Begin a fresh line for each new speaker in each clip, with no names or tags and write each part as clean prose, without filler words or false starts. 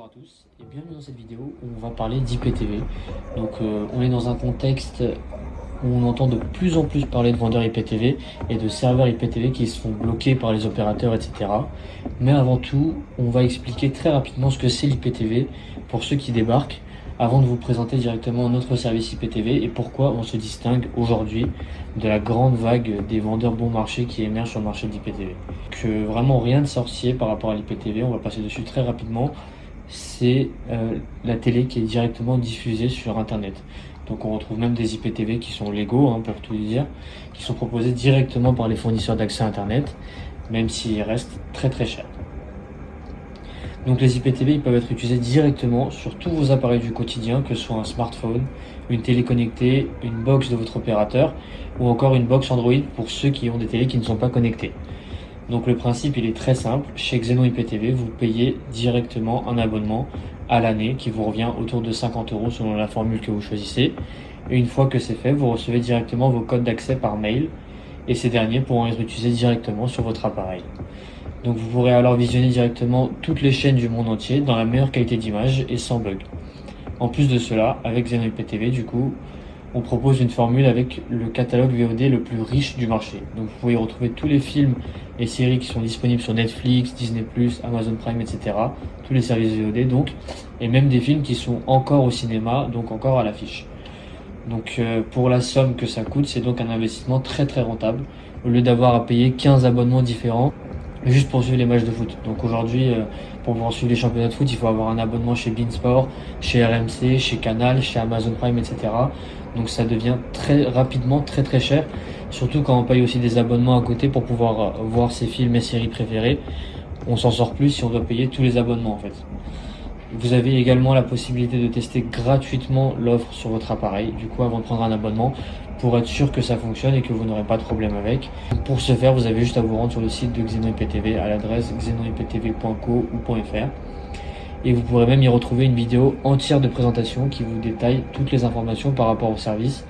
Bonjour à tous et bienvenue dans cette vidéo où on va parler d'IPTV. Donc on est dans un contexte où on entend de plus en plus parler de vendeurs IPTV et de serveurs IPTV qui se font bloquer par les opérateurs, etc. Mais avant tout, on va expliquer très rapidement ce que c'est l'IPTV pour ceux qui débarquent avant de vous présenter directement notre service IPTV et pourquoi on se distingue aujourd'hui de la grande vague des vendeurs bon marché qui émergent sur le marché de l'IPTV. Que vraiment rien de sorcier par rapport à l'IPTV, on va passer dessus très rapidement. C'est la télé qui est directement diffusée sur internet. Donc on retrouve même des IPTV qui sont légaux, pour tout dire, qui sont proposés directement par les fournisseurs d'accès internet, même s'ils restent très très chers. Donc les IPTV ils peuvent être utilisés directement sur tous vos appareils du quotidien, que ce soit un smartphone, une télé connectée, une box de votre opérateur, ou encore une box Android pour ceux qui ont des télés qui ne sont pas connectées. Donc le principe il est très simple, chez Xenon IPTV vous payez directement un abonnement à l'année qui vous revient autour de 50 € selon la formule que vous choisissez. Et une fois que c'est fait, vous recevez directement vos codes d'accès par mail et ces derniers pourront être utilisés directement sur votre appareil. Donc vous pourrez alors visionner directement toutes les chaînes du monde entier dans la meilleure qualité d'image et sans bug. En plus de cela, avec Xenon IPTV du coup, on propose une formule avec le catalogue VOD le plus riche du marché. Donc vous pouvez y retrouver tous les films et séries qui sont disponibles sur Netflix, Disney+, Amazon Prime, etc. Tous les services VOD donc, et même des films qui sont encore au cinéma, donc encore à l'affiche. Donc pour la somme que ça coûte, c'est donc un investissement très très rentable, au lieu d'avoir à payer 15 abonnements différents juste pour suivre les matchs de foot. Donc aujourd'hui, pour pouvoir suivre les championnats de foot, il faut avoir un abonnement chez beIN Sport, chez RMC, chez Canal, chez Amazon Prime, etc. Donc ça devient très rapidement très très cher, surtout quand on paye aussi des abonnements à côté pour pouvoir voir ses films et séries préférées. On s'en sort plus si on doit payer tous les abonnements en fait. Vous avez également la possibilité de tester gratuitement l'offre sur votre appareil, du coup avant de prendre un abonnement, pour être sûr que ça fonctionne et que vous n'aurez pas de problème avec. Pour ce faire, vous avez juste à vous rendre sur le site de Xenon IPTV à l'adresse xenoniptv.co ou .fr. Et vous pourrez même y retrouver une vidéo entière de présentation qui vous détaille toutes les informations par rapport au service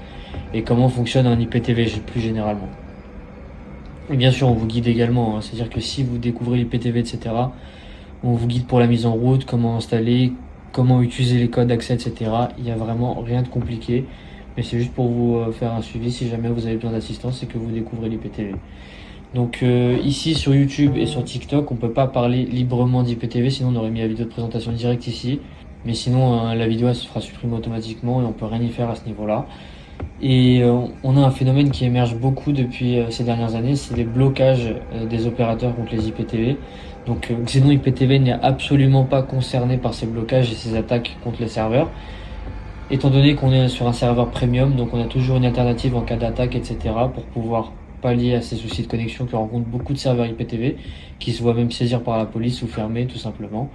et comment fonctionne un IPTV plus généralement. Et bien sûr, on vous guide également, c'est-à-dire que si vous découvrez l'IPTV, etc., on vous guide pour la mise en route, comment installer, comment utiliser les codes d'accès, etc. Il n'y a vraiment rien de compliqué, mais c'est juste pour vous faire un suivi si jamais vous avez besoin d'assistance et que vous découvrez l'IPTV. Donc ici sur YouTube et sur TikTok, on peut pas parler librement d'IPTV, sinon on aurait mis la vidéo de présentation directe ici. Mais sinon la vidéo elle se fera supprimer automatiquement et on peut rien y faire à ce niveau-là. Et on a un phénomène qui émerge beaucoup depuis ces dernières années, c'est les blocages des opérateurs contre les IPTV. Donc Xenon IPTV n'est absolument pas concerné par ces blocages et ces attaques contre les serveurs. Étant donné qu'on est sur un serveur premium, donc on a toujours une alternative en cas d'attaque, etc. pour pouvoir pallier à ces soucis de connexion que rencontrent beaucoup de serveurs IPTV, qui se voient même saisir par la police ou fermer tout simplement.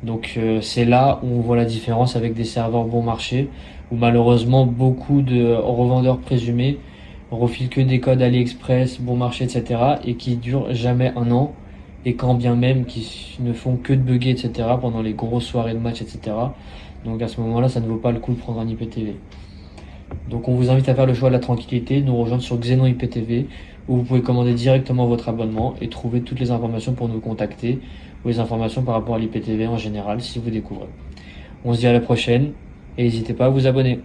Donc c'est là où on voit la différence avec des serveurs bon marché, où malheureusement beaucoup de revendeurs présumés refilent que des codes AliExpress, bon marché, etc. et qui durent jamais un an, et quand bien même qui ne font que de bugger, etc. pendant les grosses soirées de match, etc. Donc à ce moment-là, ça ne vaut pas le coup de prendre un IPTV. Donc on vous invite à faire le choix de la tranquillité, nous rejoindre sur Xenon IPTV, où vous pouvez commander directement votre abonnement et trouver toutes les informations pour nous contacter, ou les informations par rapport à l'IPTV en général si vous découvrez. On se dit à la prochaine, et n'hésitez pas à vous abonner.